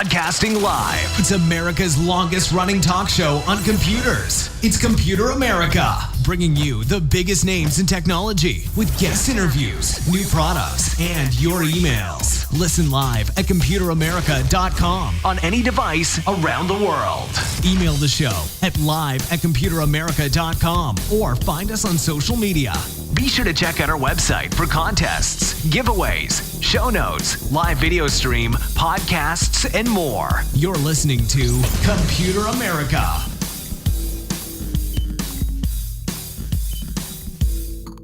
Broadcasting live. It's America's longest running talk show on computers. It's Computer America, bringing you the biggest names in technology with guest interviews, new products, and your emails. Listen live at computeramerica.com on any device around the world. Email the show at live@computeramerica.com or find us on social media. Be sure to check out our website for contests, giveaways, show notes, live video stream, podcasts, and more. You're listening to Computer America.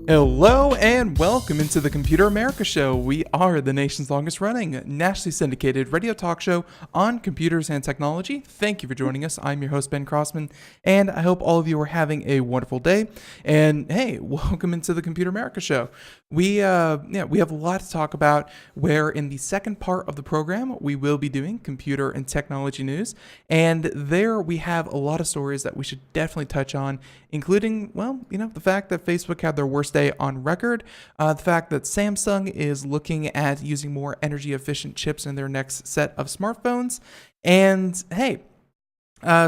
Hello and welcome into the Computer America Show. We are the nation's longest running, nationally syndicated radio talk show on computers and technology. Thank you for joining us. I'm your host, Ben Crossman, and I hope all of you are having a wonderful day. And hey, welcome into the Computer America Show. We have a lot to talk about, where in the second part of the program, we will be doing computer and technology news. And there we have a lot of stories that we should definitely touch on, including, the fact that Facebook had their worst day on record, the fact that Samsung is looking at using more energy efficient chips in their next set of smartphones, and hey,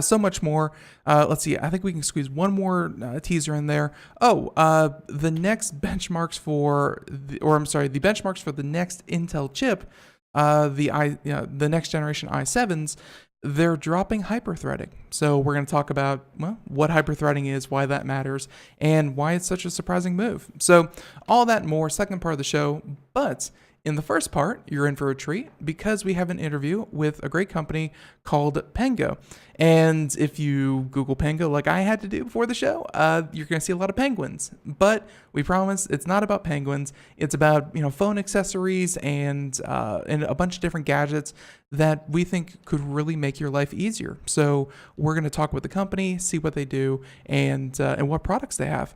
so much more. Let's see. I think we can squeeze one more teaser in there. The next benchmarks the benchmarks for the next Intel chip, the next generation i7s. They're dropping hyperthreading. So we're going to talk about, what hyperthreading is, why that matters, and why it's such a surprising move. So all that and more, second part of the show. But in the first part, you're in for a treat because we have an interview with a great company called Pengo. And if you Google Pengo like I had to do before the show, you're going to see a lot of penguins. But we promise it's not about penguins. It's about phone accessories and a bunch of different gadgets that we think could really make your life easier. So we're going to talk with the company, see what they do, and what products they have.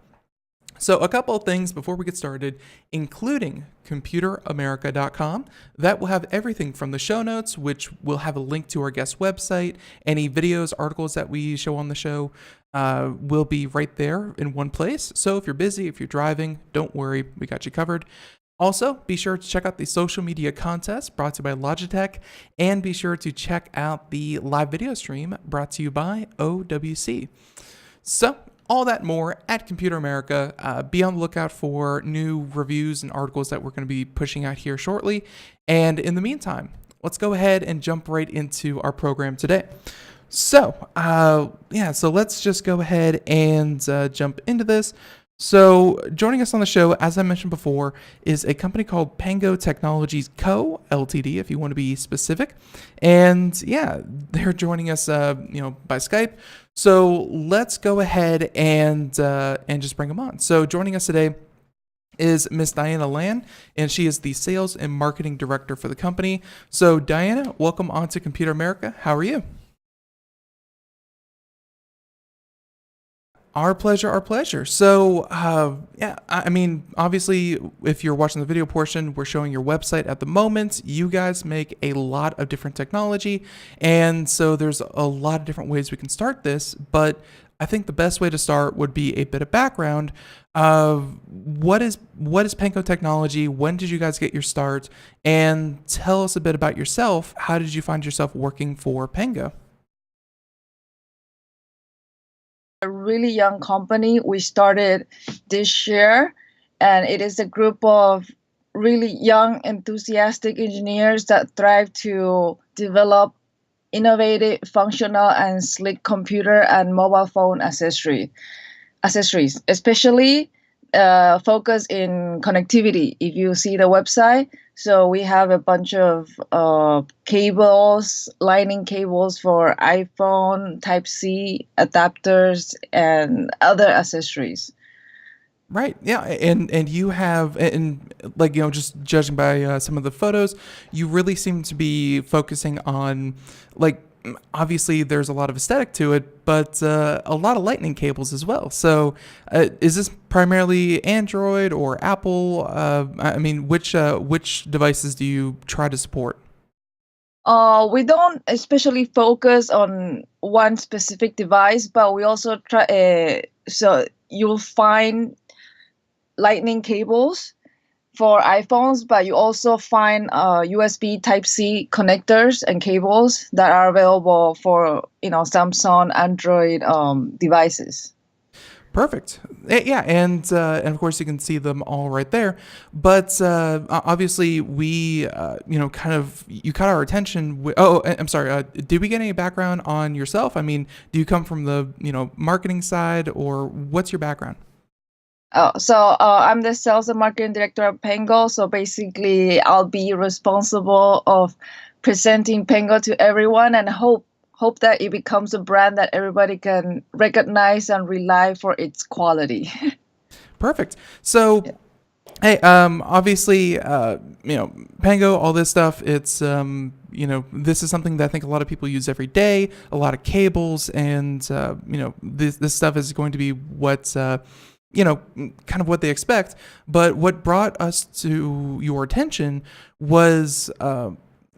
So a couple of things before we get started, including computeramerica.com. That will have everything from the show notes, which will have a link to our guest website. Any videos, articles that we show on the show will be right there in one place. So if you're busy, if you're driving, don't worry, we got you covered. Also, be sure to check out the social media contest brought to you by Logitech, and be sure to check out the live video stream brought to you by OWC. So, all that and more at Computer America. Be on the lookout for new reviews and articles that we're going to be pushing out here shortly. And in the meantime, let's go ahead and jump right into our program today. So let's just go ahead and jump into this. So joining us on the show, as I mentioned before, is a company called Pengo Technologies Co. Ltd., if you want to be specific. And they're joining us, by Skype. So let's go ahead and just bring them on. So joining us today is Miss Diana Lan, and she is the Sales and Marketing Director for the company. So Diana, welcome on to Computer America. How are you? Our pleasure. So, obviously, if you're watching the video portion, we're showing your website at the moment. You guys make a lot of different technology, and so there's a lot of different ways we can start this, but I think the best way to start would be a bit of background of what is Pengo Technology, when did you guys get your start, and tell us a bit about yourself. How did you find yourself working for Pengo? A really young company. We started this year, and it is a group of really young, enthusiastic engineers that thrive to develop innovative, functional, and sleek computer and mobile phone accessories, especially focus in connectivity. If you see the website, so we have a bunch of cables, lightning cables for iPhone, Type-C adapters, and other accessories. Right. Yeah. And you have, just judging by some of the photos, you really seem to be focusing on, obviously there's a lot of aesthetic to it, but a lot of lightning cables as well. So is this primarily Android or Apple? Which devices do you try to support? We don't especially focus on one specific device, but we also try, so you'll find lightning cables for iPhones, but you also find USB Type-C connectors and cables that are available for Samsung Android devices. Perfect. Yeah, and of course you can see them all right there. But obviously we, you caught our attention. I'm sorry. Did we get any background on yourself? I mean, do you come from the marketing side, or what's your background? So I'm the sales and marketing director of Pengo. So basically, I'll be responsible of presenting Pengo to everyone, and hope that it becomes a brand that everybody can recognize and rely for its quality. Perfect. So, Yeah. hey, obviously, Pango, all this stuff, it's, this is something that I think a lot of people use every day, a lot of cables, and, this stuff is going to be what's, kind of what they expect. But what brought us to your attention was,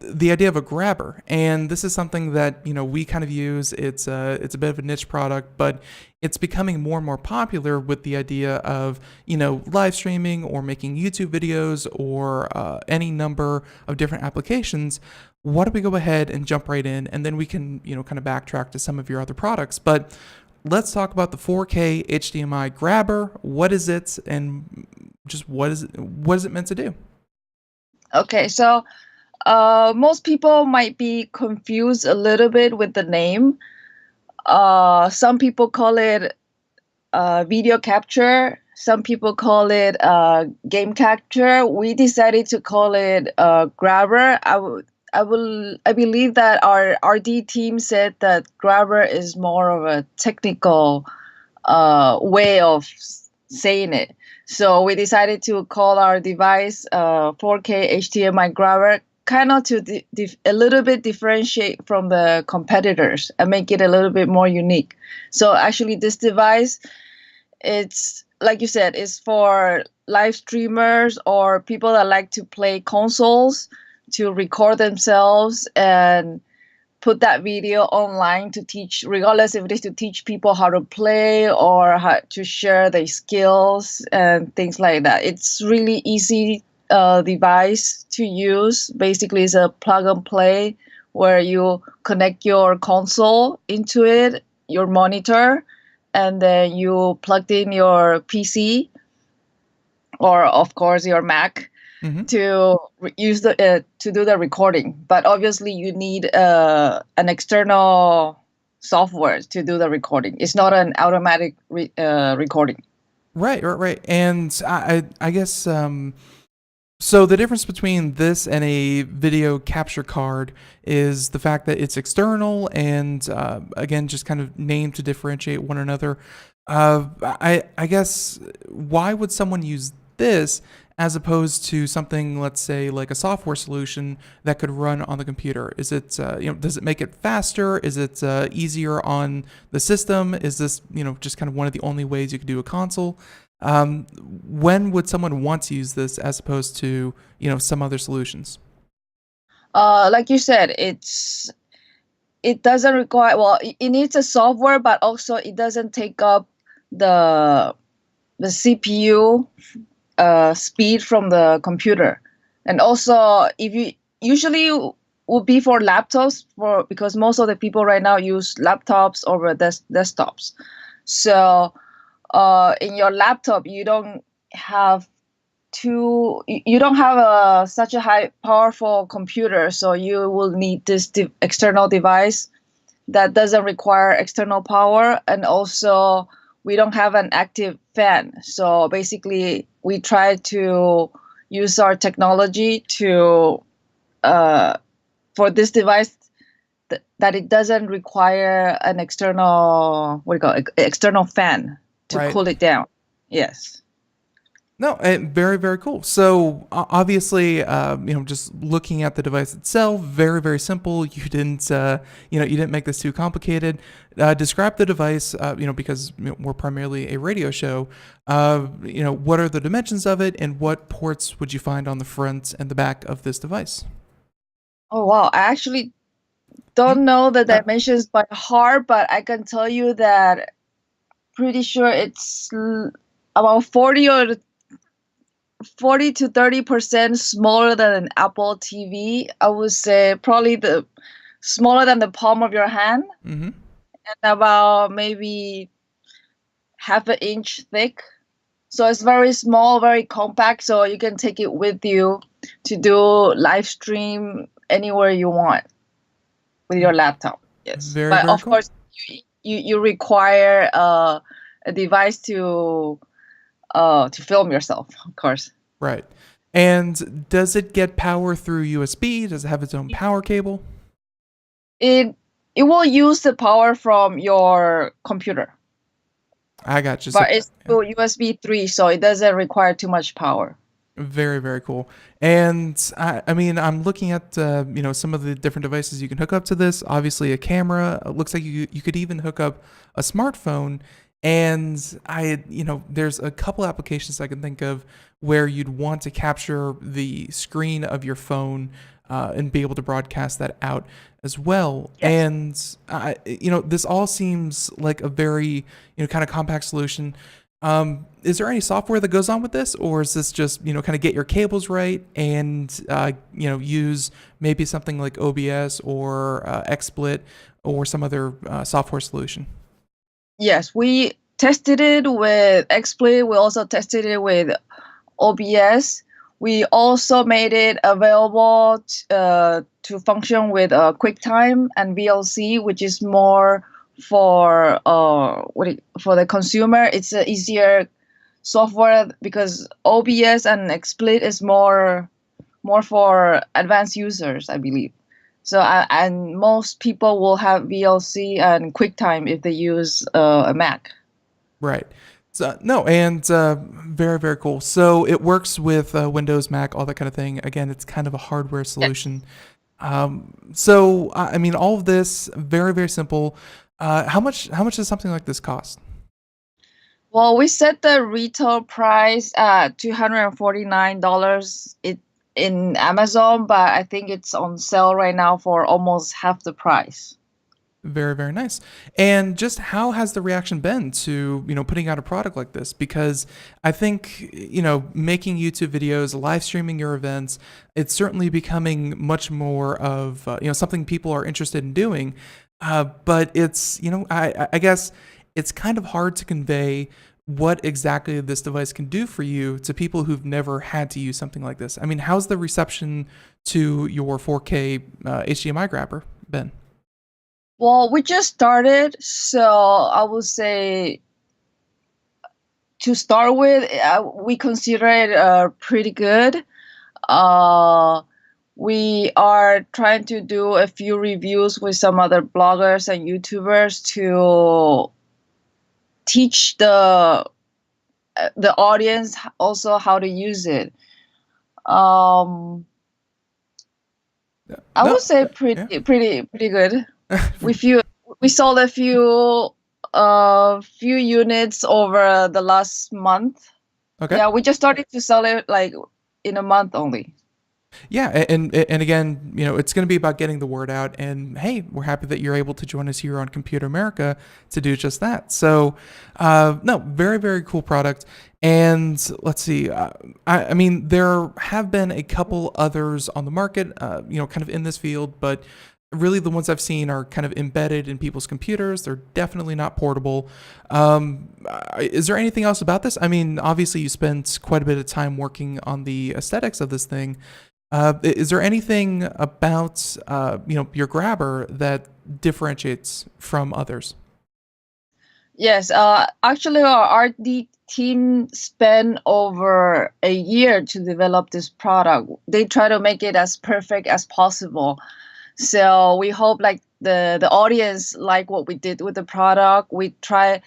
the idea of a grabber, and this is something that we kind of use. It's a bit of a niche product, but it's becoming more and more popular with the idea of live streaming or making YouTube videos or any number of different applications. Why don't we go ahead and jump right in, and then we can kind of backtrack to some of your other products. But let's talk about the 4K HDMI grabber. What is it, and just what is it meant to do? Okay, so most people might be confused a little bit with the name. Some people call it video capture. Some people call it game capture. We decided to call it grabber. I believe that our RD team said that grabber is more of a technical way of saying it. So we decided to call our device 4K HDMI grabber, kind of to a little bit differentiate from the competitors and make it a little bit more unique. So actually, this device, it's like you said, is for live streamers or people that like to play consoles to record themselves and put that video online to teach, regardless if it is to teach people how to play or how to share their skills and things like that. It's really easy device to use. Basically, it's a plug and play where you connect your console into it, your monitor, and then you plugged in your PC or, of course, your Mac to use to do the recording. But obviously, you need an external software to do the recording. It's not an automatic recording. Right. And I guess so the difference between this and a video capture card is the fact that it's external and again just kind of named to differentiate one another. I guess why would someone use this as opposed to something, let's say, like a software solution that could run on the computer? Is it, does it make it faster? Is it easier on the system? Is this, just kind of one of the only ways you could do a console? When would someone want to use this as opposed to, some other solutions? Like you said, it doesn't require, well, it needs a software, but also it doesn't take up the CPU speed from the computer. And also, if you usually would be for laptops, because most of the people right now use laptops over desktops. So in your laptop, you don't have such a high powerful computer, so you will need this external device that doesn't require external power, and also we don't have an active fan. So basically, we try to use our technology to for this device that it doesn't require an external external fan to cool it down. Yes. No, very, very cool. So obviously, just looking at the device itself, very, very simple. You didn't, you didn't make this too complicated. Describe the device, because we're primarily a radio show. What are the dimensions of it, and what ports would you find on the front and the back of this device? Oh wow! I actually don't know the dimensions by heart, but I can tell you that pretty sure it's about 40 or 40 to 30% smaller than an Apple TV. I would say probably the smaller than the palm of your hand, Mm-hmm. and about maybe half an inch thick. So it's very small, very compact, so you can take it with you to do live stream anywhere you want with your laptop. Yes, Very, but very of cool. course you require a device to film yourself, of course. Right. And does it get power through USB? Does it have its own power cable? It it will use the power from your computer, I got you. So, but it's yeah. still USB 3, so it doesn't require too much power. Very, very cool. And I mean, I'm looking at some of the different devices you can hook up to this. Obviously, a camera. It looks like you could even hook up a smartphone. And there's a couple applications I can think of where you'd want to capture the screen of your phone and be able to broadcast that out as well. Yes. And this all seems like a very kind of compact solution. Is there any software that goes on with this, or is this just kind of get your cables right and use maybe something like OBS or XSplit or some other software solution? Yes, we tested it with XSplit. We also tested it with OBS. We also made it available to function with QuickTime and VLC, which is more for for the consumer. It's an easier software because OBS and XSplit is more for advanced users, I believe. So and most people will have VLC and QuickTime if they use a Mac. Right. So no, and very, very cool. So it works with Windows, Mac, all that kind of thing. Again, it's kind of a hardware solution. So I mean, all of this very, very simple. How much does something like this cost? Well, we set the retail price at $249 in Amazon, but I think it's on sale right now for almost half the price. Very, very nice. And just how has the reaction been to, putting out a product like this? Because I think, making YouTube videos, live streaming your events, it's certainly becoming much more of, something people are interested in doing. But it's, I guess it's kind of hard to convey what exactly this device can do for you to people who've never had to use something like this. I mean, how's the reception to your 4K HDMI grabber been? Well, we just started, so I would say to start with, we consider it pretty good. We are trying to do a few reviews with some other bloggers and YouTubers to teach the audience also how to use it. I would say pretty good. We sold a few units over the last month. Okay. Yeah, we just started to sell it like in a month only. Yeah, and again, it's going to be about getting the word out. And hey, we're happy that you're able to join us here on Computer America to do just that. So, no, very, very cool product. And let's see, I mean, there have been a couple others on the market, kind of in this field, but really the ones I've seen are kind of embedded in people's computers. They're definitely not portable. Is there anything else about this? I mean, obviously you spent quite a bit of time working on the aesthetics of this thing. Is there anything about your grabber that differentiates from others? Yes, actually our R&D team spent over a year to develop this product. They try to make it as perfect as possible. So we hope like the audience like what we did with the product. We try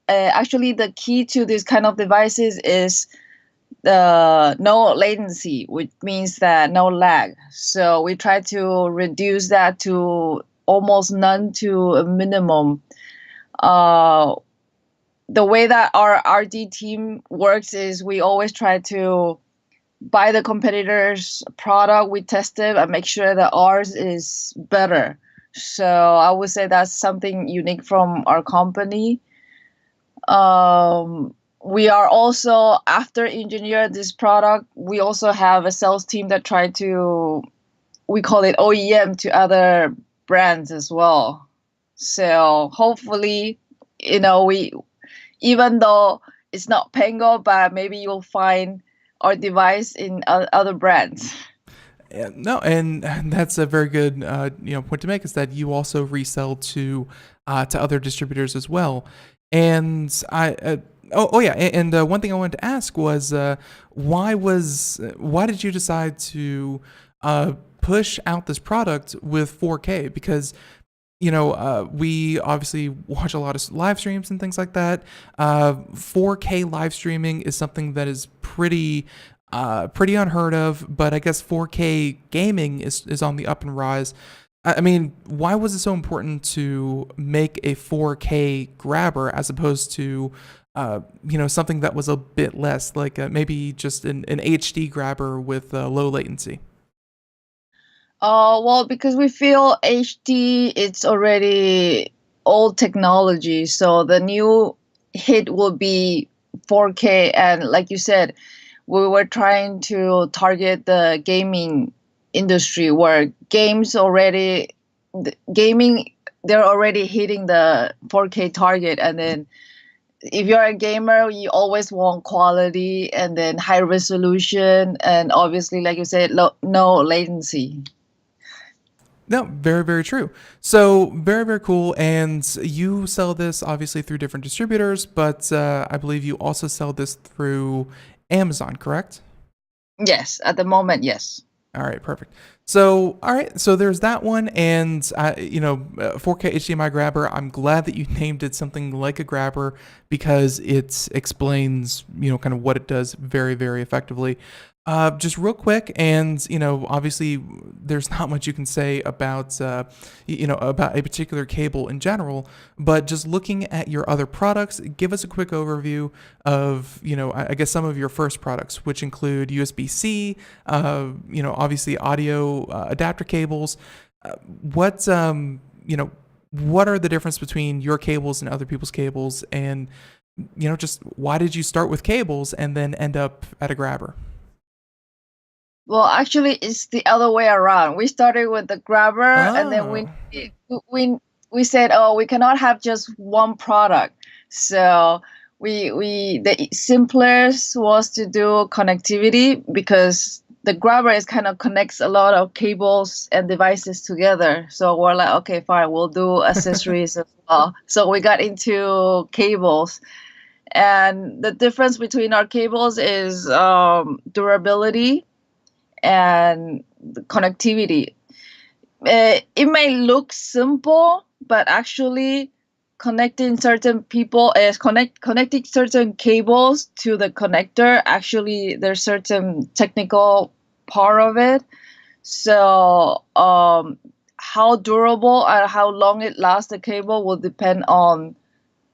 actually the key to this kind of devices is the no latency, which means that no lag. So we try to reduce that to almost none to a minimum. The way that our R&D team works is we always try to buy the competitor's product, we test it and make sure that ours is better. So I would say that's something unique from our company. we are also, after engineer this product, we also have a sales team that try to, we call it OEM, to other brands as well. So hopefully, we, even though it's not Pengo, but maybe you'll find our device in other brands. No, and that's a very good point to make, is that you also resell to other distributors as well. And one thing I wanted to ask was why did you decide to push out this product with 4K? Because we obviously watch a lot of live streams and things like that. 4K live streaming is something that is pretty unheard of, but I guess 4K gaming is on the up and rise. I mean, why was it so important to make a 4K grabber as opposed to, something that was a bit less, like maybe just an HD grabber with low latency? Well, because we feel HD, it's already old technology, so the new hit will be 4K. And like you said, we were trying to target the gaming industry, where gaming, they're already hitting the 4K target. And then if you're a gamer, you always want quality and then high resolution, and obviously, like you said, no latency. No, very, very true. So very, very cool. And you sell this obviously through different distributors, but I believe you also sell this through Amazon, correct? Yes, at the moment, yes. All right, perfect. So, all right, so there's that one, and 4K HDMI grabber. I'm glad that you named it something like a grabber, because it explains, kind of what it does very, very effectively. Just real quick, and obviously, there's not much you can say about about a particular cable in general. But just looking at your other products, give us a quick overview of I guess some of your first products, which include USB-C, obviously audio adapter cables. What are the difference between your cables and other people's cables, and just why did you start with cables and then end up at a grabber? Well, actually, it's the other way around. We started with the grabber, and then we said, oh, we cannot have just one product. So the simplest was to do connectivity, because the grabber is kind of connects a lot of cables and devices together. So we're like, okay, fine, we'll do accessories as well. So we got into cables. And the difference between our cables is durability and the connectivity. It may look simple, but actually connecting certain cables to the connector, actually there's certain technical part of it. So how durable and how long it lasts, the cable, will depend on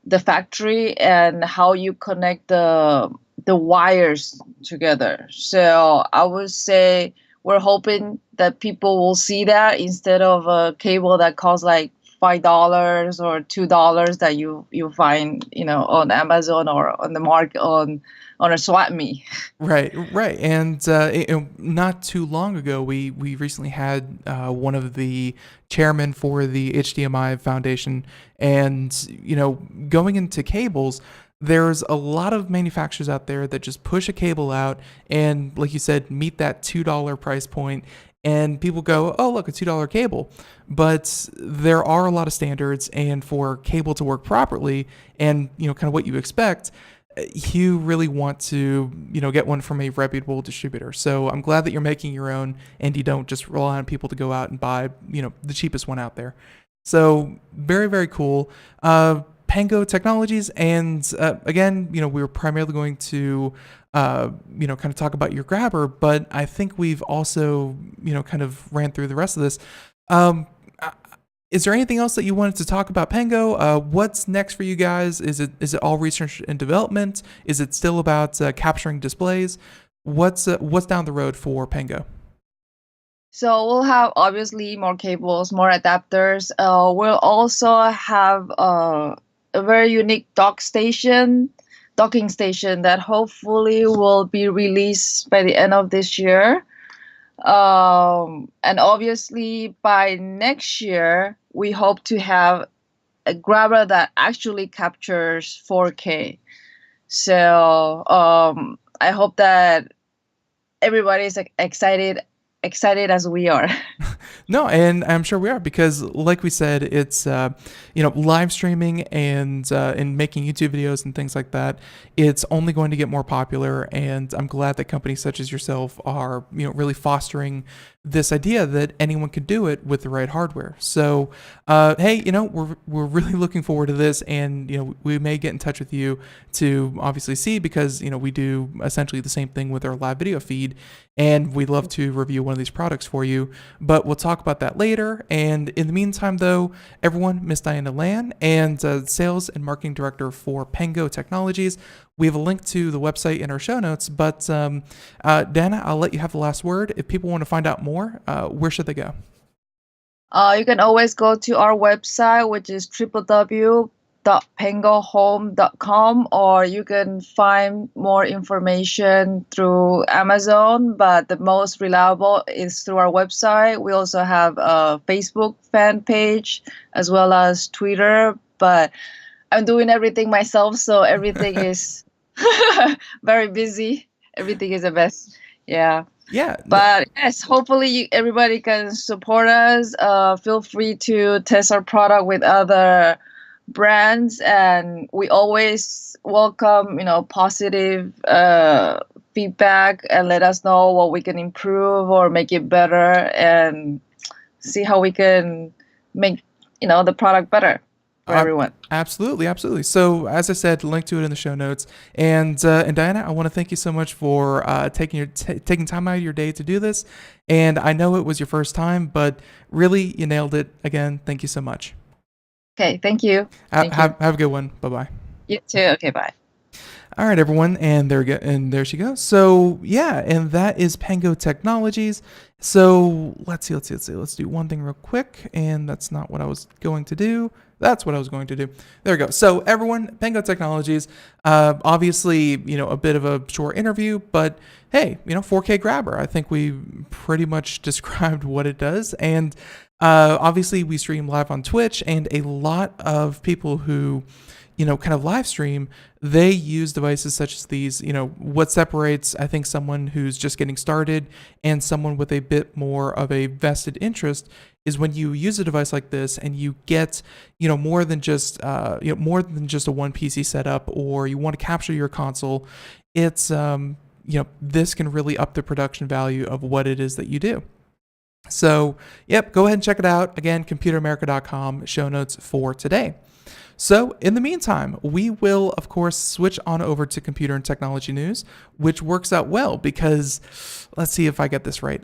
the factory and how you connect the wires together. So I would say we're hoping that people will see that, instead of a cable that costs like $5 or $2 that you find on Amazon or on the market on a swap meet. Right. And not too long ago, we recently had one of the chairmen for the HDMI Foundation, and going into cables, there's a lot of manufacturers out there that just push a cable out and, like you said, meet that $2 price point. And people go, oh, look, a $2 cable. But there are a lot of standards, and for cable to work properly and, kind of what you expect, you really want to, get one from a reputable distributor. So I'm glad that you're making your own, and you don't just rely on people to go out and buy, the cheapest one out there. So very, very cool. Pengo Technologies, and again, we were primarily going to, kind of talk about your grabber, but I think we've also, kind of ran through the rest of this. Is there anything else that you wanted to talk about Pengo? What's next for you guys? Is it all research and development? Is it still about capturing displays? What's down the road for Pengo? So we'll have obviously more cables, more adapters. We'll also have a very unique dock station docking station that hopefully will be released by the end of this year. And obviously by next year, we hope to have a grabber that actually captures 4K. So I hope that everybody's excited as we are. No, and I'm sure we are, because like we said, it's live streaming and making YouTube videos and things like that. It's only going to get more popular, and I'm glad that companies such as yourself are really fostering this idea that anyone could do it with the right hardware. So hey, we're really looking forward to this, and we may get in touch with you to obviously see, because we do essentially the same thing with our live video feed, and we'd love to review one of these products for you, but we'll talk about that later. And in the meantime, though, everyone, Miss Diana Lan, and Sales and Marketing Director for Pengo Technologies. We have a link to the website in our show notes, but Dana, I'll let you have the last word. If people want to find out more, where should they go? You can always go to our website, which is www.pengohome.com, or you can find more information through Amazon, but the most reliable is through our website. We also have a Facebook fan page as well as Twitter, but I'm doing everything myself, so everything is very busy. Everything is a mess. Yeah. Yeah. But yes, hopefully everybody can support us. Feel free to test our product with other brands, and we always welcome positive feedback, and let us know what we can improve or make it better, and see how we can make the product better for everyone. Absolutely. So as I said, link to it in the show notes. And Diana, I want to thank you so much for taking time out of your day to do this. And I know it was your first time, but really you nailed it. Again, thank you so much. Okay, thank you. Have a good one. Bye-bye. You too. Okay, bye. All right, everyone, and there she goes. So yeah, and that is Pengo Technologies. So let's see. Let's do one thing real quick, and that's not what I was going to do. That's what I was going to do. There we go. So everyone, Pengo Technologies, obviously, a bit of a short interview, but hey, 4K grabber. I think we pretty much described what it does. And obviously we stream live on Twitch, and a lot of people who kind of live stream, they use devices such as these. What separates, I think, someone who's just getting started and someone with a bit more of a vested interest is when you use a device like this and you get, more than just a one PC setup, or you want to capture your console. It's, this can really up the production value of what it is that you do. So, yep, go ahead and check it out. Again, computeramerica.com, show notes for today. So in the meantime, we will, of course, switch on over to computer and technology news, which works out well because, let's see if I get this right.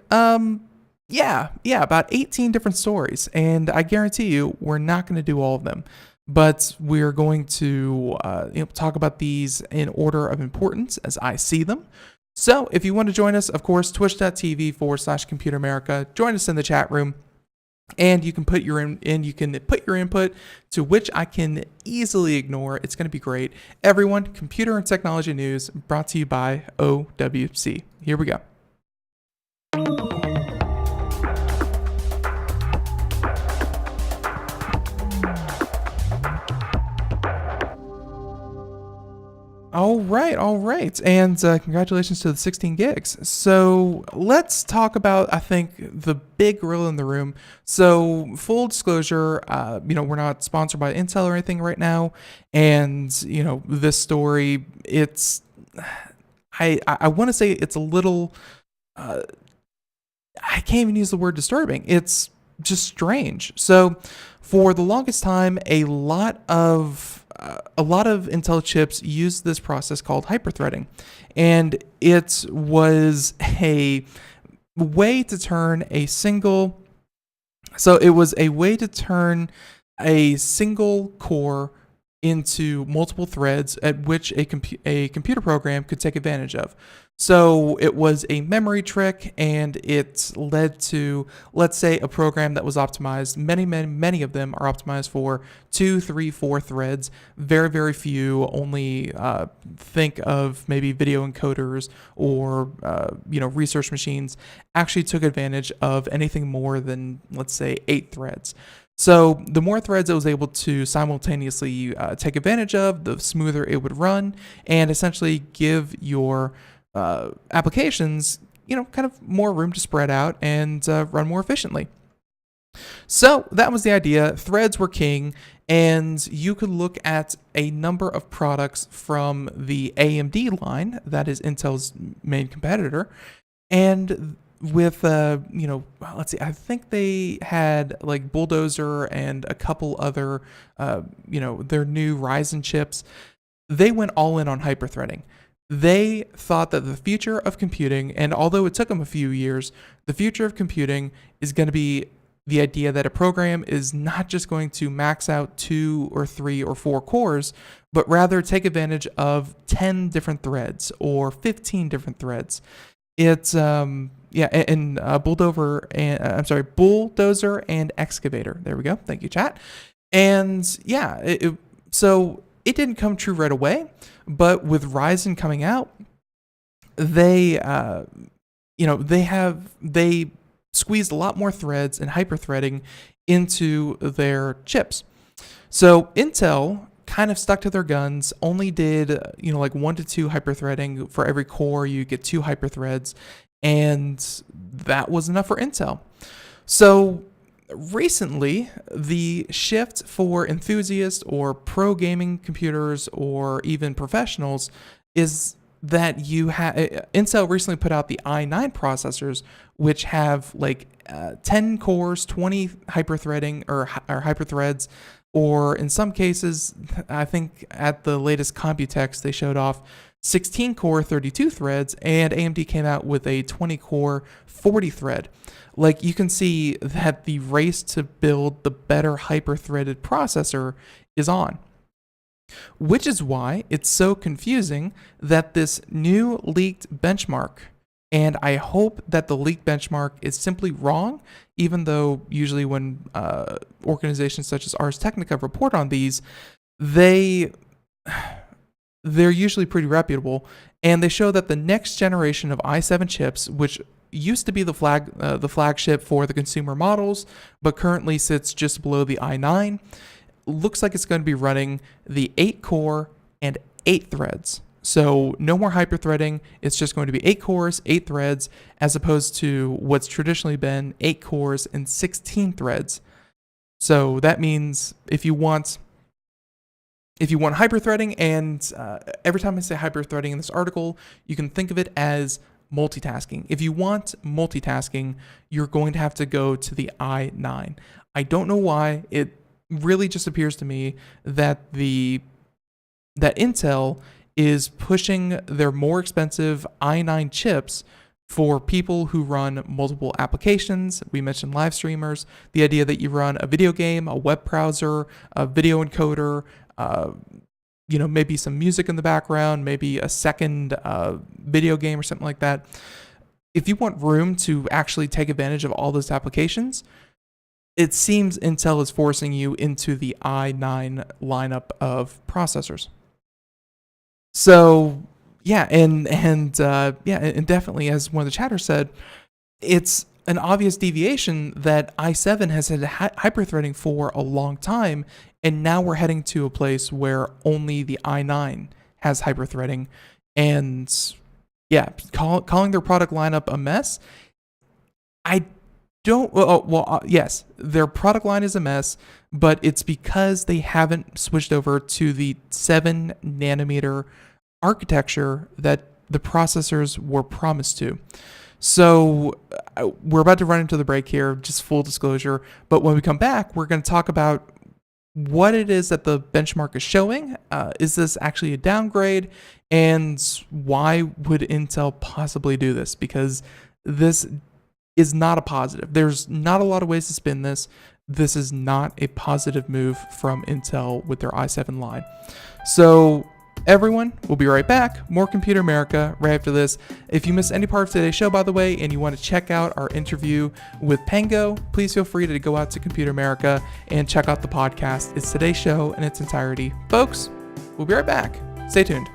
Yeah, about 18 different stories, and I guarantee you we're not going to do all of them, but we're going to talk about these in order of importance as I see them. So if you want to join us, of course, twitch.tv/Computer America, join us in the chat room. And you can put your input to which I can easily ignore. It's going to be great. Everyone, computer and technology news brought to you by OWC. Here we go. All right. And congratulations to the 16 gigs. So let's talk about, I think, the big gorilla in the room. So full disclosure, we're not sponsored by Intel or anything right now. And, this story, it's, I want to say it's a little, I can't even use the word disturbing. It's just strange. So for the longest time, a lot of Intel chips use this process called hyperthreading, and it was a way to turn a single core into multiple threads at which a computer program could take advantage of. So it was a memory trick, and it led to, let's say, a program that was optimized. Many of them are optimized for 2, 3, 4 threads. Very, very few. Only think of maybe video encoders or research machines actually took advantage of anything more than, let's say, 8 threads. So the more threads it was able to simultaneously take advantage of, the smoother it would run, and essentially give your applications, kind of more room to spread out and run more efficiently. So that was the idea. Threads were king, and you could look at a number of products from the AMD line, that is Intel's main competitor, and with let's see, I think they had like Bulldozer and a couple other their new Ryzen chips. They went all in on hyperthreading. They thought that the future of computing, and although it took them a few years, the future of computing is going to be the idea that a program is not just going to max out 2 or 3 or 4 cores, but rather take advantage of 10 different threads or 15 different threads. It's Bulldozer and Excavator. There we go. Thank you, chat. And so it didn't come true right away, but with Ryzen coming out, they squeezed a lot more threads and hyperthreading into their chips. So Intel kind of stuck to their guns, only did 1 to 2 hyperthreading for every core. You get 2 hyperthreads, and that was enough for Intel. So recently, the shift for enthusiasts or pro gaming computers or even professionals is that Intel recently put out the i9 processors, which have 10 cores, 20 hyperthreading or hyperthreads, or in some cases, I think at the latest Computex, they showed off 16 core, 32 threads, and AMD came out with a 20 core, 40 thread. You can see that the race to build the better hyper-threaded processor is on. Which is why it's so confusing that this new leaked benchmark, and I hope that the leaked benchmark is simply wrong, even though usually when organizations such as Ars Technica report on these, they're usually pretty reputable, and they show that the next generation of i7 chips, which used to be the flagship for the consumer models, but currently sits just below the i9, looks like it's going to be running the 8 core and 8 threads. So no more hyperthreading. It's just going to be 8 cores, 8 threads, as opposed to what's traditionally been 8 cores and 16 threads. So that means if you want hyperthreading, and every time I say hyperthreading in this article, you can think of it as multitasking. If you want multitasking, you're going to have to go to the i9. I don't know why. It really just appears to me that that Intel is pushing their more expensive i9 chips for people who run multiple applications. We mentioned live streamers, the idea that you run a video game, a web browser, a video encoder, maybe some music in the background, maybe a second video game or something like that. If you want room to actually take advantage of all those applications, it seems Intel is forcing you into the i9 lineup of processors. So and definitely, as one of the chatters said, it's an obvious deviation that i7 has had hyperthreading for a long time, and now we're heading to a place where only the i9 has hyperthreading, and calling their product lineup a mess. Yes, their product line is a mess, but it's because they haven't switched over to the 7 nanometer architecture that the processors were promised to. So we're about to run into the break here, just full disclosure. But when we come back, we're going to talk about what it is that the benchmark is showing. Is this actually a downgrade? And why would Intel possibly do this? Because this is not a positive. There's not a lot of ways to spin this. This is not a positive move from Intel with their i7 line. So Everyone, we'll be right back. More Computer America right after this. If you missed any part of today's show, by the way, and you want to check out our interview with Pengo, please feel free to go out to Computer America and check out the podcast. It's today's show in its entirety. Folks, we'll be right back. Stay tuned.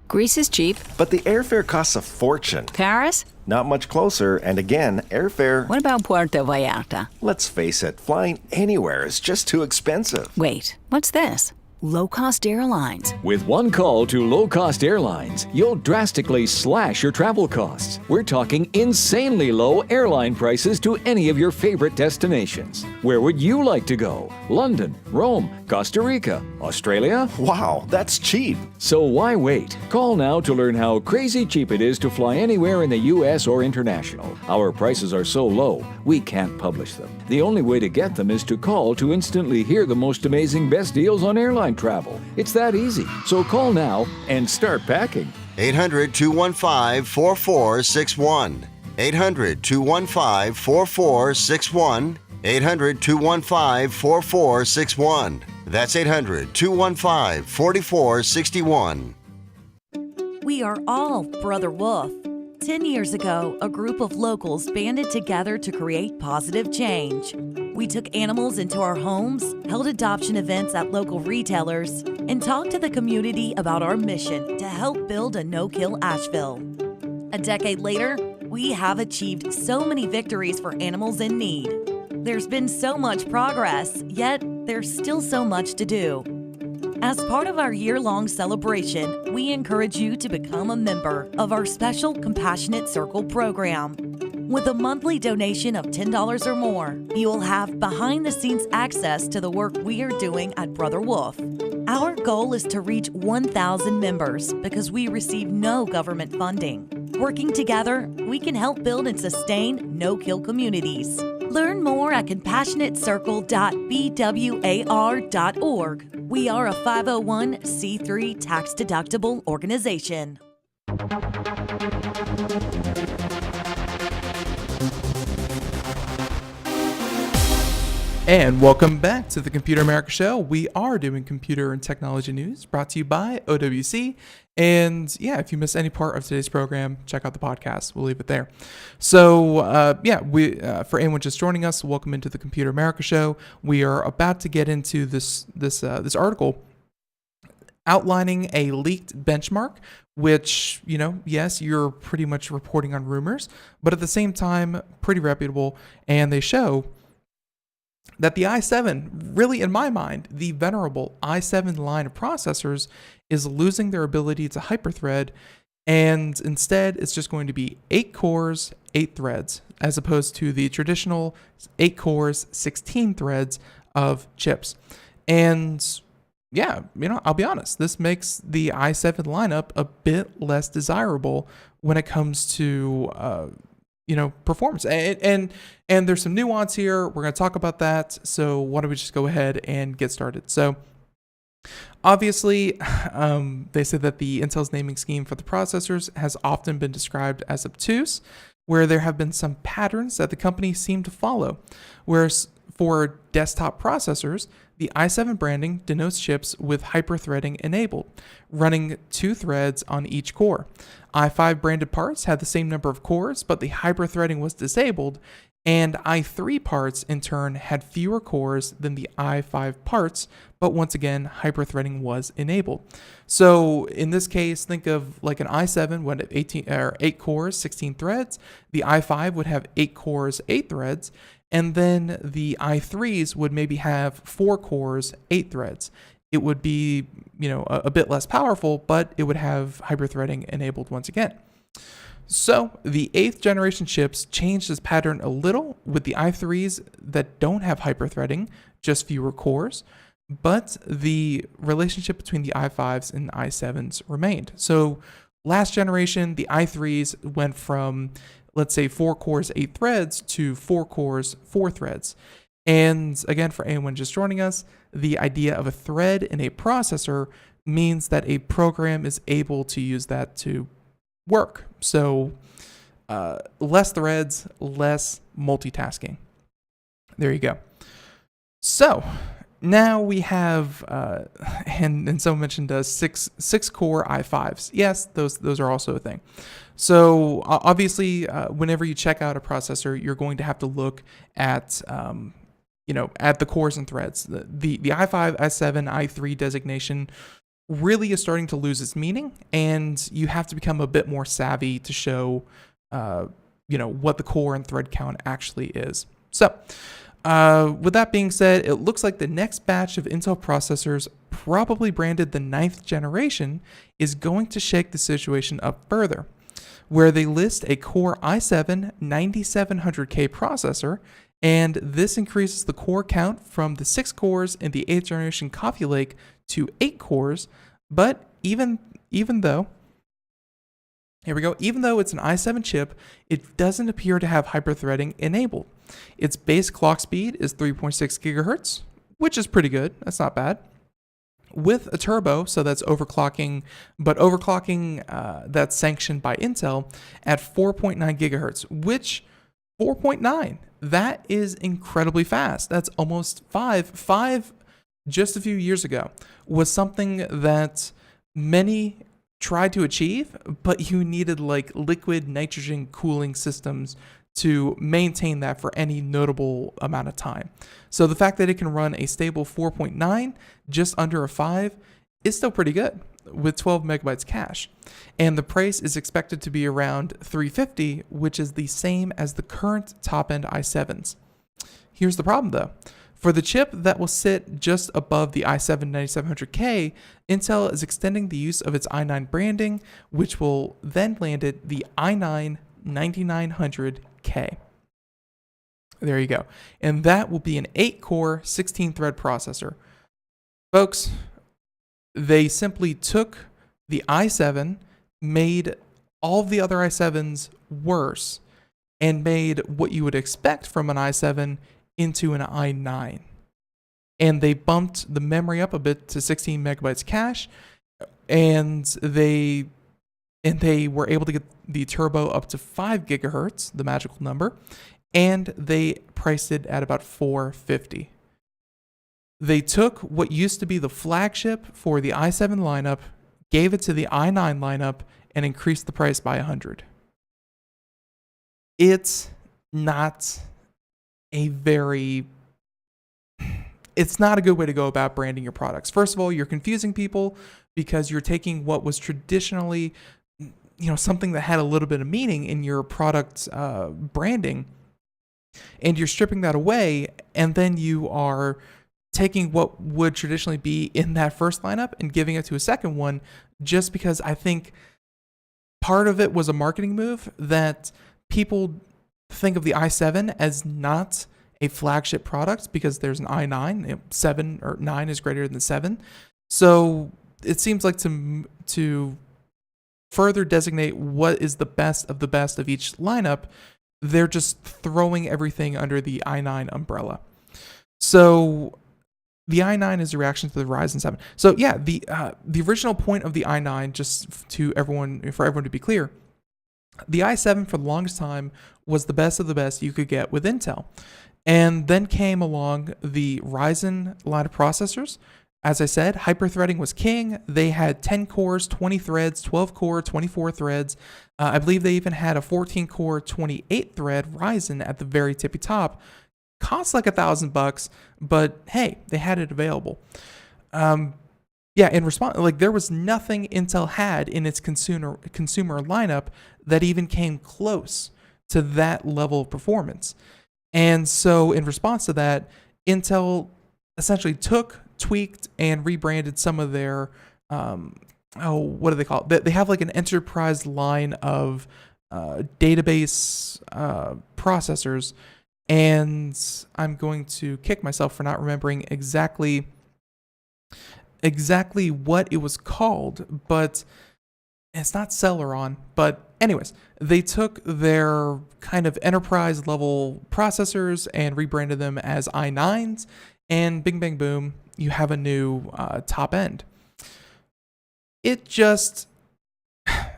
Greece is cheap. But the airfare costs a fortune. Paris? Not much closer, and again, airfare... What about Puerto Vallarta? Let's face it, flying anywhere is just too expensive. Wait, what's this? Low-cost airlines. With one call to low-cost airlines, you'll drastically slash your travel costs. We're talking insanely low airline prices to any of your favorite destinations. Where would you like to go? London, Rome, Costa Rica, Australia? Wow, that's cheap. So why wait? Call now to learn how crazy cheap it is to fly anywhere in the U.S. or international. Our prices are so low, we can't publish them. The only way to get them is to call to instantly hear the most amazing best deals on airline travel. It's that easy. So call now and start packing. 800-215-4461. 800-215-4461. 800-215-4461. That's 800-215-4461. We are all Brother Wolf. 10 years ago, a group of locals banded together to create positive change. We took animals into our homes, held adoption events at local retailers, and talked to the community about our mission to help build a no-kill Asheville. A decade later, we have achieved so many victories for animals in need. There's been so much progress, yet there's still so much to do. As part of our year-long celebration, we encourage you to become a member of our special Compassionate Circle program. With a monthly donation of $10 or more, you will have behind-the-scenes access to the work we are doing at Brother Wolf. Our goal is to reach 1,000 members because we receive no government funding. Working together, we can help build and sustain no-kill communities. Learn more at compassionatecircle.bwar.org. We are a 501c3 tax-deductible organization. And welcome back to the Computer America Show. We are doing computer and technology news brought to you by OWC. And yeah, if you missed any part of today's program, check out the podcast. We'll leave it there. So for anyone just joining us, welcome into the Computer America Show. We are about to get into this article outlining a leaked benchmark, which, yes, you're pretty much reporting on rumors, but at the same time, pretty reputable. And they show that the i7, really in my mind, the venerable i7 line of processors is losing their ability to hyperthread, and instead it's just going to be 8 cores, 8 threads, as opposed to the traditional 8 cores, 16 threads of chips. And yeah, I'll be honest, this makes the i7 lineup a bit less desirable when it comes to performance. And there's some nuance here. We're going to talk about that. So why don't we just go ahead and get started? So obviously, they said that the Intel's naming scheme for the processors has often been described as obtuse, where there have been some patterns that the company seemed to follow. Whereas for desktop processors, the i7 branding denotes chips with hyperthreading enabled, running 2 threads on each core. i5 branded parts had the same number of cores, but the hyperthreading was disabled, and i3 parts in turn had fewer cores than the i5 parts, but once again, hyperthreading was enabled. So in this case, think of like an i7 would have 8 cores, 16 threads. The i5 would have 8 cores, 8 threads. And then the i3s would maybe have 4 cores, 8 threads. It would be, a bit less powerful, but it would have hyperthreading enabled once again. So the 8th generation chips changed this pattern a little with the i3s that don't have hyperthreading, just fewer cores, but the relationship between the i5s and i7s remained. So last generation, the i3s went from, let's say, 4 cores, 8 threads to 4 cores, 4 threads. And again, for anyone just joining us, the idea of a thread in a processor means that a program is able to use that to work. So less threads, less multitasking. There you go. So now we have, and someone mentioned six core i5s. Yes, those are also a thing. So obviously, whenever you check out a processor, you're going to have to look at, at the cores and threads. The i5, i7, i3 designation really is starting to lose its meaning, and you have to become a bit more savvy to show, what the core and thread count actually is. So, with that being said, it looks like the next batch of Intel processors, probably branded the 9th generation, is going to shake the situation up further, where they list a Core i7 9700K processor, and this increases the core count from the 6 cores in the 8th generation Coffee Lake to 8 cores, but even though it's an i7 chip, it doesn't appear to have hyperthreading enabled. Its base clock speed is 3.6 gigahertz, which is pretty good. That's not bad. With a turbo, so that's overclocking, but overclocking that's sanctioned by Intel at 4.9 gigahertz, which 4.9, that is incredibly fast. That's almost 5. 5 just a few years ago was something that many tried to achieve, but you needed like liquid nitrogen cooling systems to maintain that for any notable amount of time. So the fact that it can run a stable 4.9 just under a 5 is still pretty good with 12 megabytes cache. And the price is expected to be around $350, which is the same as the current top-end i7s. Here's the problem though. For the chip that will sit just above the i7 9700K, Intel is extending the use of its i9 branding, which will then land at the i9 9900K. There you go. And that will be an 8-core, 16-thread processor. Folks, they simply took the i7, made all of the other i7s worse, and made what you would expect from an i7 into an i9. And they bumped the memory up a bit to 16 megabytes cache, and they were able to get the turbo up to 5 gigahertz, the magical number, and they priced it at about $450. They took what used to be the flagship for the i7 lineup, gave it to the i9 lineup, and increased the price by $100. It's not a good way to go about branding your products. First of all, you're confusing people because you're taking what was traditionally, something that had a little bit of meaning in your product branding, and you're stripping that away, and then you are taking what would traditionally be in that first lineup and giving it to a second one, just because I think part of it was a marketing move that people think of the i7 as not a flagship product because there's an i9, 7 or 9 is greater than 7. So it seems like to further designate what is the best of each lineup, they're just throwing everything under the i9 umbrella. So the i9 is a reaction to the Ryzen 7. So yeah, the original point of the i9, just for everyone to be clear, the i7 for the longest time was the best of the best you could get with Intel. And then came along the Ryzen line of processors. As I said, hyperthreading was king. They had 10 cores, 20 threads, 12 core, 24 threads. I believe they even had a 14 core, 28 thread Ryzen at the very tippy top. Cost like $1,000, but hey, they had it available. In response, like there was nothing Intel had in its consumer lineup that even came close to that level of performance. And so in response to that, Intel essentially tweaked and rebranded some of their, what do they call it? They have like an enterprise line of database processors, and I'm going to kick myself for not remembering exactly what it was called, but it's not Celeron. But anyways, they took their kind of enterprise level processors and rebranded them as i9s, and bing bang boom, you have a new top end. It just,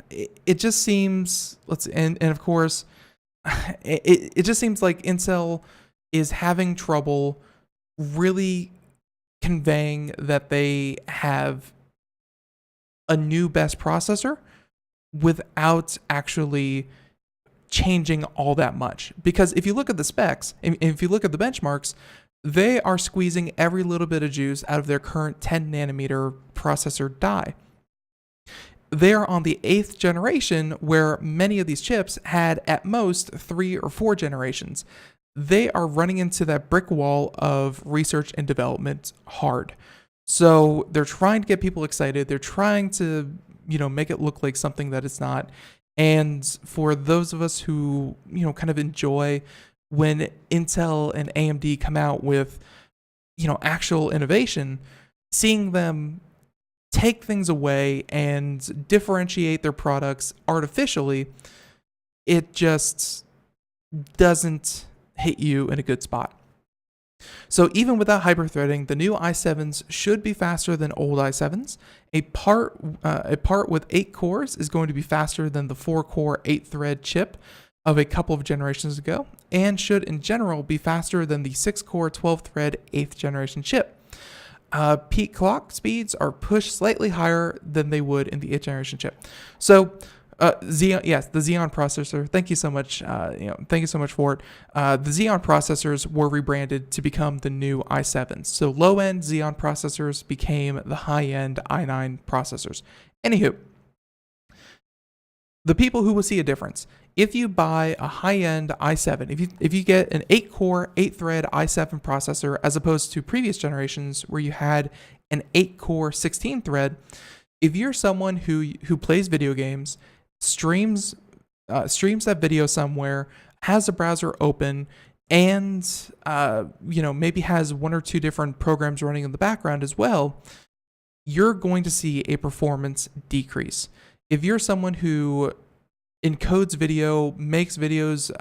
it just seems, and of course, it just seems like Intel is having trouble really conveying that they have a new best processor without actually changing all that much. Because if you look at the specs, and if you look at the benchmarks, they are squeezing every little bit of juice out of their current 10 nanometer processor die. They are on the 8th generation, where many of these chips had at most 3 or 4 generations. They are running into that brick wall of research and development hard. So they're trying to get people excited. They're trying to, make it look like something that it's not. And for those of us who, kind of enjoy when Intel and AMD come out with, actual innovation, seeing them take things away and differentiate their products artificially, it just doesn't hit you in a good spot. So even without hyperthreading, the new i7s should be faster than old i7s. A part with 8 cores is going to be faster than the 4-core 8-thread chip of a couple of generations ago, and should in general be faster than the 6-core 12-thread 8th generation chip. Peak clock speeds are pushed slightly higher than they would in the 8th generation chip. So Xeon, yes, the Xeon processor. Thank you so much. Thank you so much for it. The Xeon processors were rebranded to become the new i7s. So low-end Xeon processors became the high-end i9 processors. Anywho, the people who will see a difference, if you buy a high-end i7, if you get an 8-core, 8-thread i7 processor as opposed to previous generations where you had an 8-core, 16-thread, if you're someone who plays video games, streams that video somewhere, has a browser open, and maybe has 1 or 2 different programs running in the background as well, you're going to see a performance decrease. If you're someone who encodes video, makes videos,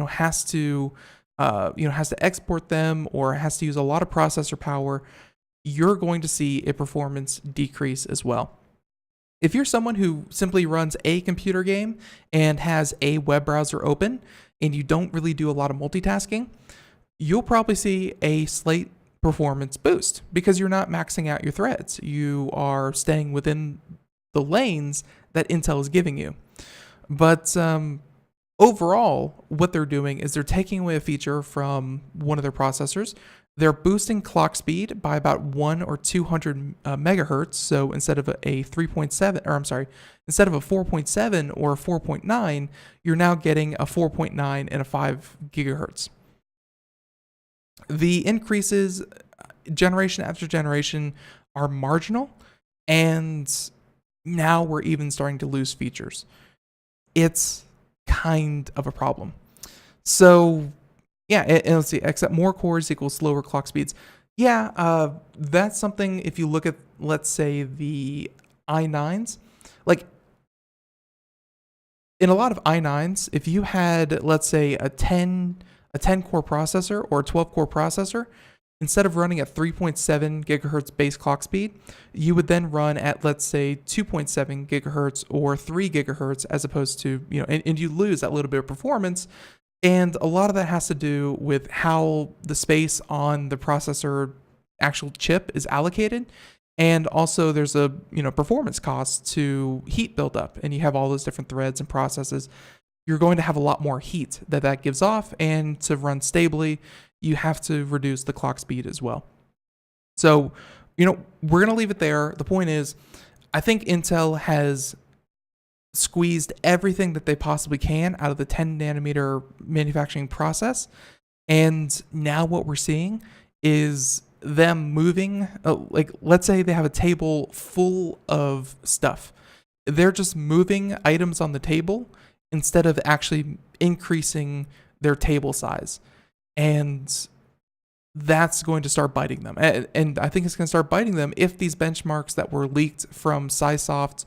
has to export them or has to use a lot of processor power, you're going to see a performance decrease as well. If you're someone who simply runs a computer game and has a web browser open and you don't really do a lot of multitasking, you'll probably see a slight performance boost because you're not maxing out your threads. You are staying within the lanes that Intel is giving you. But overall, what they're doing is they're taking away a feature from one of their processors. They're boosting clock speed by about 1 or 200 megahertz. So instead of a 3.7, instead of a 4.7 or a 4.9, you're now getting a 4.9 and a 5 gigahertz. The increases generation after generation are marginal, and now we're even starting to lose features. It's kind of a problem. So yeah, and let's see, except more cores equals slower clock speeds. Yeah, that's something if you look at, let's say, the i9s. Like, in a lot of i9s, if you had, let's say, a 10-core processor or a 12-core processor, instead of running at 3.7 gigahertz base clock speed, you would then run at, let's say, 2.7 gigahertz or 3 gigahertz as opposed to, and you lose that little bit of performance. And a lot of that has to do with how the space on the processor actual chip is allocated. And also there's a, performance cost to heat buildup, and you have all those different threads and processes. You're going to have a lot more heat that gives off, and to run stably, you have to reduce the clock speed as well. So, we're going to leave it there. The point is, I think Intel has squeezed everything that they possibly can out of the 10 nanometer manufacturing process. And now what we're seeing is them moving, let's say they have a table full of stuff. They're just moving items on the table instead of actually increasing their table size. And that's going to start biting them. And I think it's going to start biting them if these benchmarks that were leaked from SciSoft's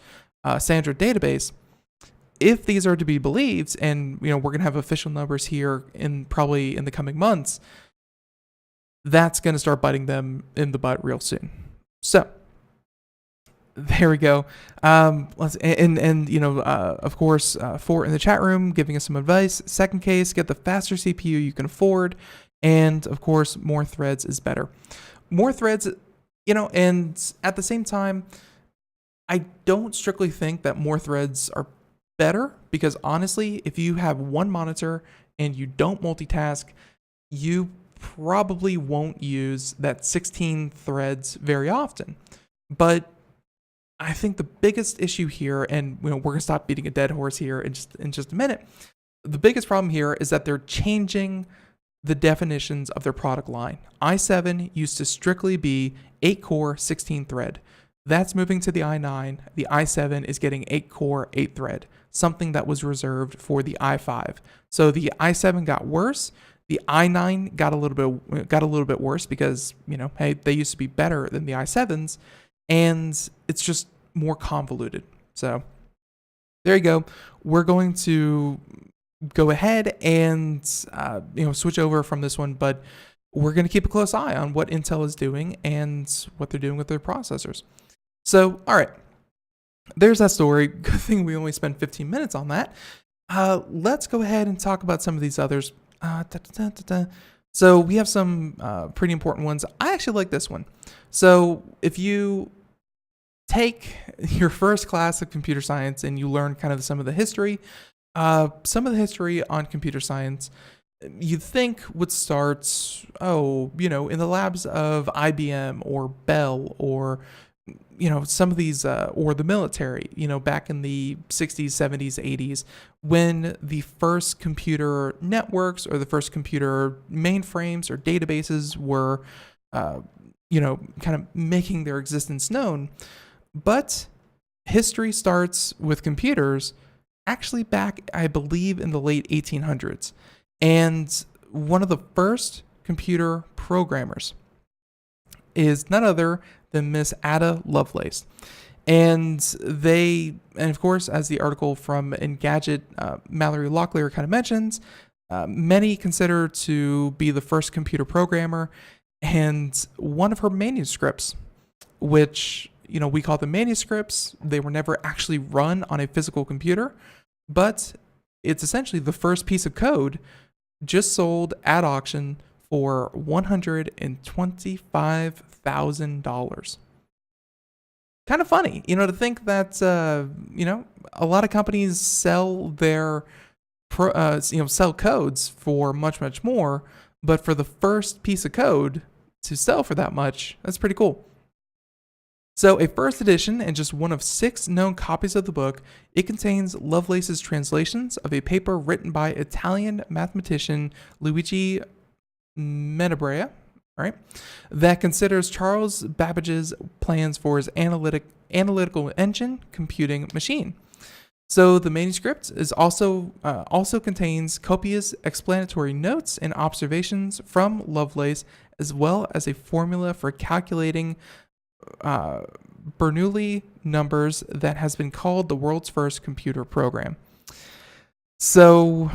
Sandra database, if these are to be believed, and we're going to have official numbers here probably in the coming months, that's going to start biting them in the butt real soon. So There we go. Of course, Fort in the chat room giving us some advice. Second case, get the faster CPU you can afford. And of course, more threads is better. More threads, and at the same time, I don't strictly think that more threads are better, because honestly, if you have one monitor and you don't multitask, you probably won't use that 16 threads very often. But I think the biggest issue here, and we're going to stop beating a dead horse here in just a minute. The biggest problem here is that they're changing the definitions of their product line. i7 used to strictly be 8-core, 16-thread. That's moving to the i9. The i7 is getting 8-core, 8-thread, something that was reserved for the i5. So the i7 got worse. The i9 got a little bit worse because, hey, they used to be better than the i7s, and it's just more convoluted. So there you go. We're going to go ahead and switch over from this one, but we're going to keep a close eye on what Intel is doing and what they're doing with their processors. So, all right, there's that story. Good thing we only spent 15 minutes on that. Let's go ahead and talk about some of these others. So we have some pretty important ones. I actually like this one. So if you take your first class of computer science and you learn kind of some of the history on computer science, you'd think would start, in the labs of IBM or Bell or, some of these, or the military, back in the 60s, 70s, 80s, when the first computer networks or the first computer mainframes or databases were, kind of making their existence known. But history starts with computers actually back, I believe, in the late 1800s. And one of the first computer programmers is none other than Miss Ada Lovelace. And of course, as the article from Engadget, Mallory Locklear kind of mentions, many consider to be the first computer programmer, and one of her manuscripts, which, we call them manuscripts, they were never actually run on a physical computer, but it's essentially the first piece of code, just sold at auction for $125,000. Kind of funny, to think that, a lot of companies sell their, sell codes for much, much more, but for the first piece of code to sell for that much, that's pretty cool. So a first edition and just one of 6 known copies of the book, it contains Lovelace's translations of a paper written by Italian mathematician Luigi Menabrea, right, that considers Charles Babbage's plans for his analytical engine computing machine. So the manuscript is also contains copious explanatory notes and observations from Lovelace, as well as a formula for calculating Bernoulli numbers that has been called the world's first computer program. So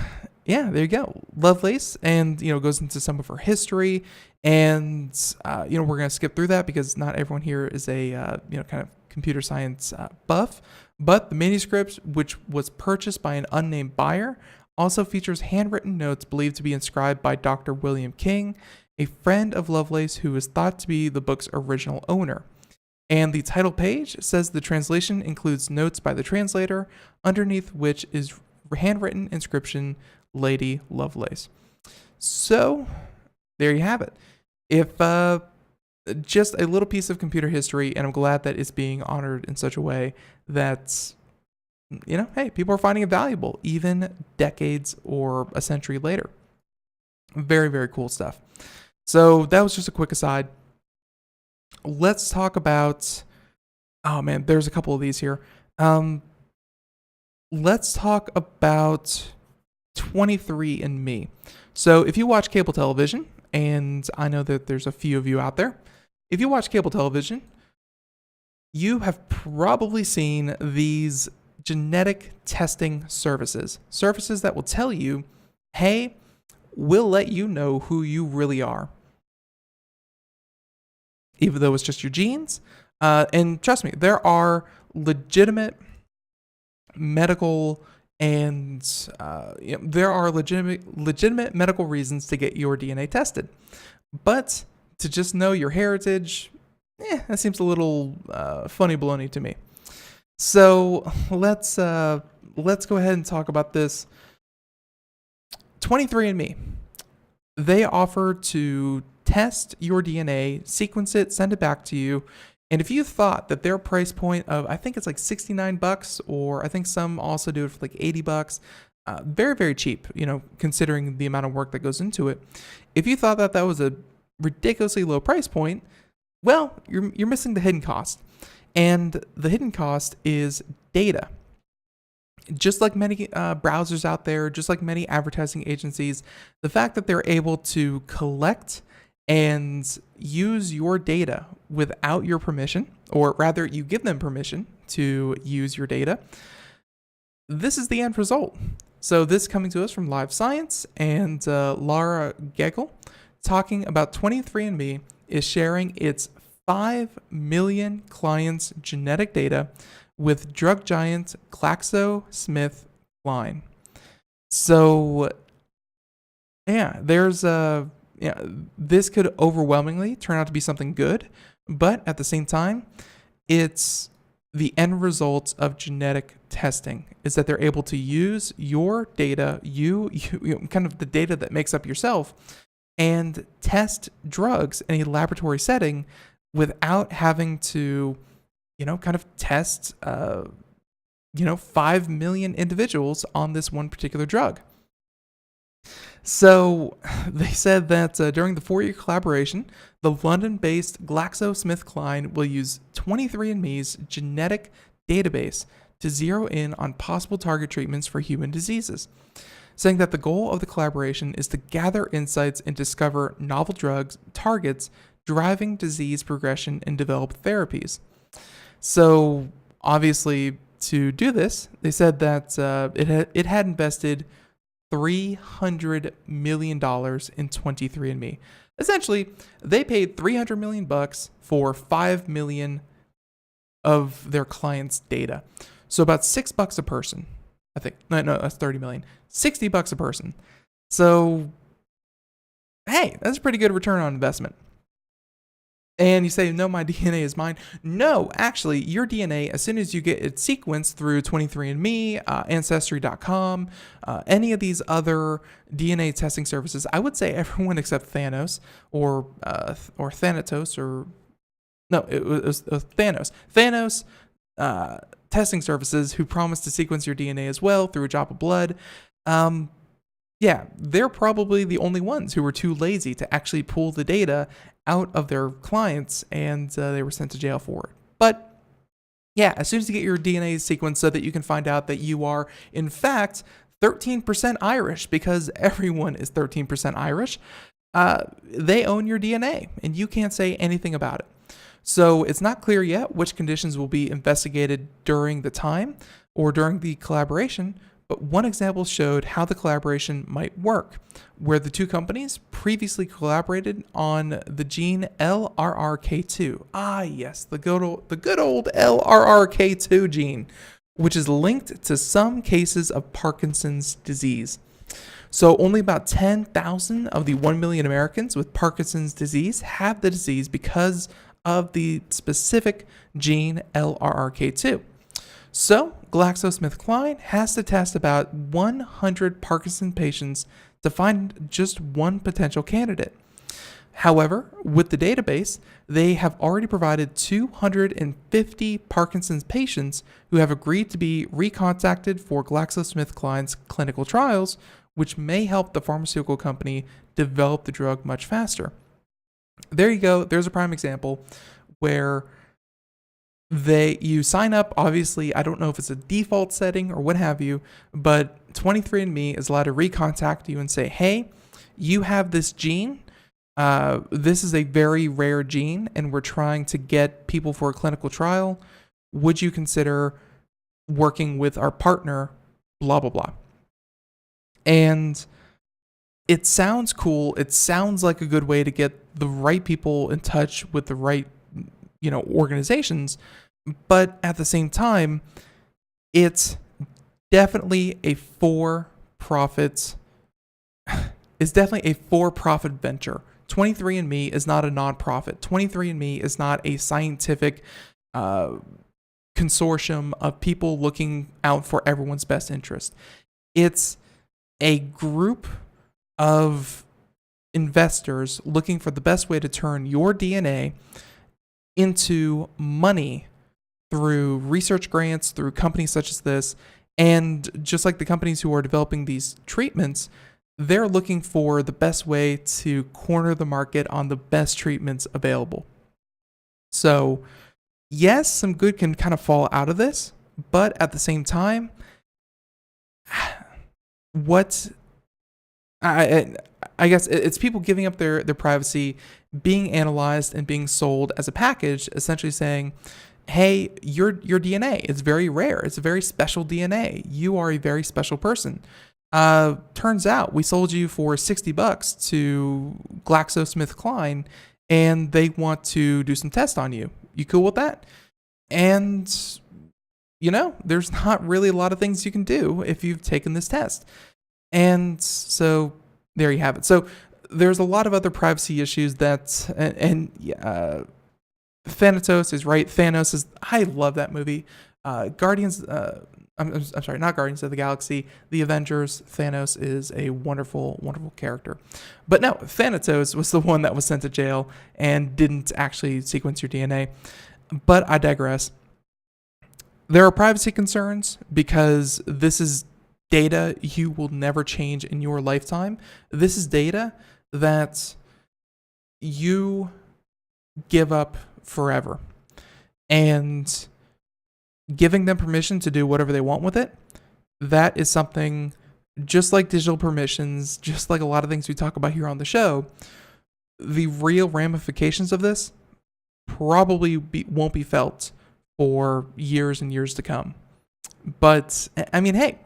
yeah, there you go. Lovelace, and goes into some of her history, and we're gonna skip through that because not everyone here is a kind of computer science buff. But the manuscript, which was purchased by an unnamed buyer, also features handwritten notes believed to be inscribed by Dr. William King, a friend of Lovelace who is thought to be the book's original owner. And the title page says the translation includes notes by the translator, underneath which is handwritten inscription, Lady Lovelace. So there you have it. If just a little piece of computer history, and I'm glad that it's being honored in such a way that, hey, people are finding it valuable, even decades or a century later. Very, very cool stuff. So that was just a quick aside. Let's talk about, there's a couple of these here. Let's talk about 23andMe. So if you watch cable television, and I know that there's a few of you out there, if you watch cable television, you have probably seen these genetic testing services that will tell you, hey, we'll let you know who you really are. Even though it's just your genes, And trust me, there are legitimate medical and there are legitimate medical reasons to get your DNA tested. But to just know your heritage, that seems a little funny baloney to me. So let's go ahead and talk about this. 23andMe, they offer to test your DNA, sequence it, send it back to you. And if you thought that their price point of, I think it's like $69, or I think some also do it for like $80, very, very cheap, considering the amount of work that goes into it. If you thought that that was a ridiculously low price point, well, you're missing the hidden cost. And the hidden cost is data. Just like many browsers out there, just like many advertising agencies, the fact that they're able to collect and use your data without your permission, or rather you give them permission to use your data, this is the end result. So this is coming to us from Live Science, and Laura Gegel talking about 23andMe is sharing its 5 million clients' genetic data with drug giant GlaxoSmithKline. So, this could overwhelmingly turn out to be something good, but at the same time, it's the end result of genetic testing is that they're able to use your data, you kind of the data that makes up yourself, and test drugs in a laboratory setting without having to kind of test, 5 million individuals on this one particular drug. So they said that during the 4-year collaboration, the London-based GlaxoSmithKline will use 23andMe's genetic database to zero in on possible target treatments for human diseases, saying that the goal of the collaboration is to gather insights and discover novel drugs, targets, driving disease progression, and develop therapies. So obviously, to do this, they said that it had invested $300 million in 23andMe. Essentially, they paid $300 million for 5 million of their clients' data. So about $6 a person. I think no, that's 30 million. $60 a person. So hey, that's a pretty good return on investment. And you say, no, my DNA is mine. No, actually, your DNA, as soon as you get it sequenced through 23andMe, Ancestry.com, any of these other DNA testing services, I would say everyone except Thanos or Thanatos, or no, it was Thanos. Thanos testing services who promise to sequence your DNA as well through a drop of blood. They're probably the only ones who were too lazy to actually pull the data out of their clients, and they were sent to jail for it. But as soon as you get your DNA sequenced so that you can find out that you are, in fact, 13% Irish, because everyone is 13% Irish, they own your DNA, and you can't say anything about it. So it's not clear yet which conditions will be investigated during the time or during the collaboration, but one example showed how the collaboration might work, where the two companies previously collaborated on the gene LRRK2. Ah, yes, the good old LRRK2 gene, which is linked to some cases of Parkinson's disease. So only about 10,000 of the 1 million Americans with Parkinson's disease have the disease because of the specific gene LRRK2. So GlaxoSmithKline has to test about 100 Parkinson patients to find just one potential candidate. However, with the database, they have already provided 250 Parkinson's patients who have agreed to be recontacted for GlaxoSmithKline's clinical trials, which may help the pharmaceutical company develop the drug much faster. There you go. There's a prime example where you sign up. Obviously, I don't know if it's a default setting or what have you, but 23andMe is allowed to recontact you and say, hey, you have this gene. This is a very rare gene, and we're trying to get people for a clinical trial. Would you consider working with our partner, blah, blah, blah. And it sounds cool. It sounds like a good way to get the right people in touch with the right organizations. But at the same time, it's definitely a for-profit venture. 23andMe is not a nonprofit. 23andMe is not a scientific consortium of people looking out for everyone's best interest. It's a group of investors looking for the best way to turn your DNA into money through research grants, through companies such as this. And just like the companies who are developing these treatments, they're looking for the best way to corner the market on the best treatments available. So, yes, some good can kind of fall out of this, but at the same time, I guess it's people giving up their privacy, being analyzed and being sold as a package, essentially saying, hey, your DNA is very rare. It's a very special DNA. You are a very special person. Turns out we sold you for $60 to GlaxoSmithKline, and they want to do some tests on you. You cool with that? And, there's not really a lot of things you can do if you've taken this test. And so there you have it. So there's a lot of other privacy issues Thanatos is right. Thanos is, I love that movie. Guardians, I'm sorry, not Guardians of the Galaxy, The Avengers. Thanos is a wonderful, wonderful character. But no, Thanatos was the one that was sent to jail and didn't actually sequence your DNA. But I digress. There are privacy concerns because this is data you will never change in your lifetime. This is data that you give up forever. And giving them permission to do whatever they want with it, that is something, just like digital permissions, just like a lot of things we talk about here on the show, the real ramifications of this probably won't be felt for years and years to come. But, I mean, hey,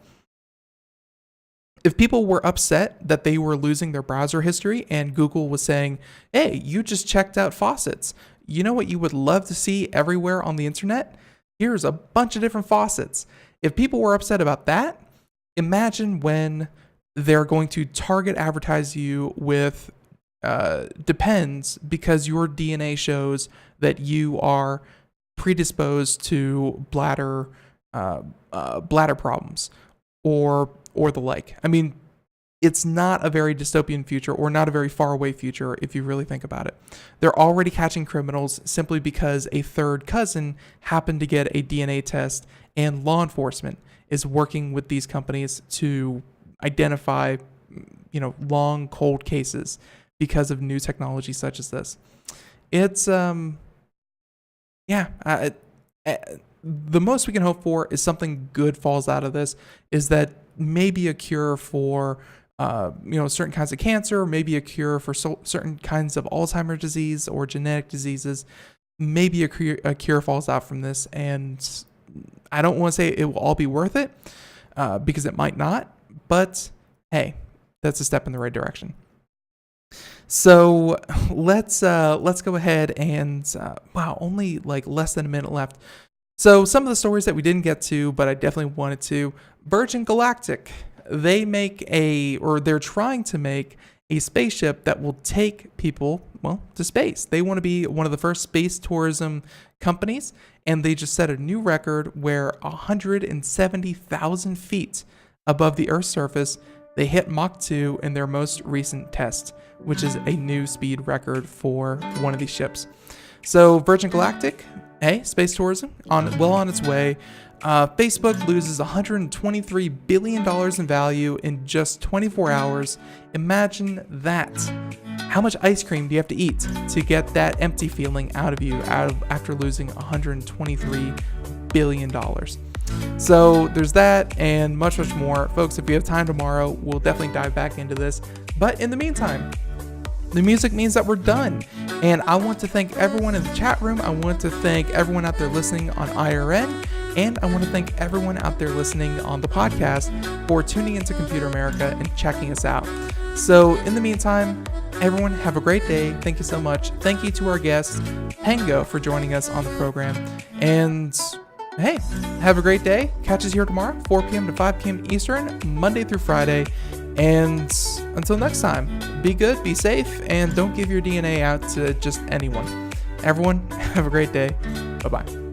if people were upset that they were losing their browser history and Google was saying, hey, you just checked out faucets. You know what you would love to see everywhere on the internet? Here's a bunch of different faucets. If people were upset about that, imagine when they're going to target advertise you with Depends because your DNA shows that you are predisposed to bladder problems or the like. I mean, it's not a very dystopian future or not a very far away future if you really think about it. They're already catching criminals simply because a third cousin happened to get a DNA test, and law enforcement is working with these companies to identify, long, cold cases because of new technology such as this. It's, the most we can hope for is something good falls out of this, is that maybe a cure for certain kinds of cancer, maybe a cure for certain kinds of Alzheimer's disease or genetic diseases. Maybe a cure falls out from this, and I don't want to say it will all be worth it because it might not. But hey, that's a step in the right direction. So let's go ahead and only like less than a minute left. So some of the stories that we didn't get to, but I definitely wanted to. Virgin Galactic. They're trying to make a spaceship that will take people, to space. They want to be one of the first space tourism companies, and they just set a new record where 170,000 feet above the Earth's surface, they hit Mach 2 in their most recent test, which is a new speed record for one of these ships. So Virgin Galactic, space tourism, on its way. Facebook loses $123 billion in value in just 24 hours. Imagine that. How much ice cream do you have to eat to get that empty feeling out of you after losing $123 billion? So there's that and much, much more. Folks, if we have time tomorrow, we'll definitely dive back into this. But in the meantime, the music means that we're done. And I want to thank everyone in the chat room. I want to thank everyone out there listening on IRN. And I want to thank everyone out there listening on the podcast for tuning into Computer America and checking us out. So in the meantime, Everyone, have a great day. Thank you so much. Thank you to our guest, Pengo, for joining us on the program. And hey, have a great day. Catch us here tomorrow, 4 p.m. to 5 p.m. Eastern, Monday through Friday. And until next time, be good, be safe, and don't give your DNA out to just anyone. Everyone, have a great day. Bye-bye.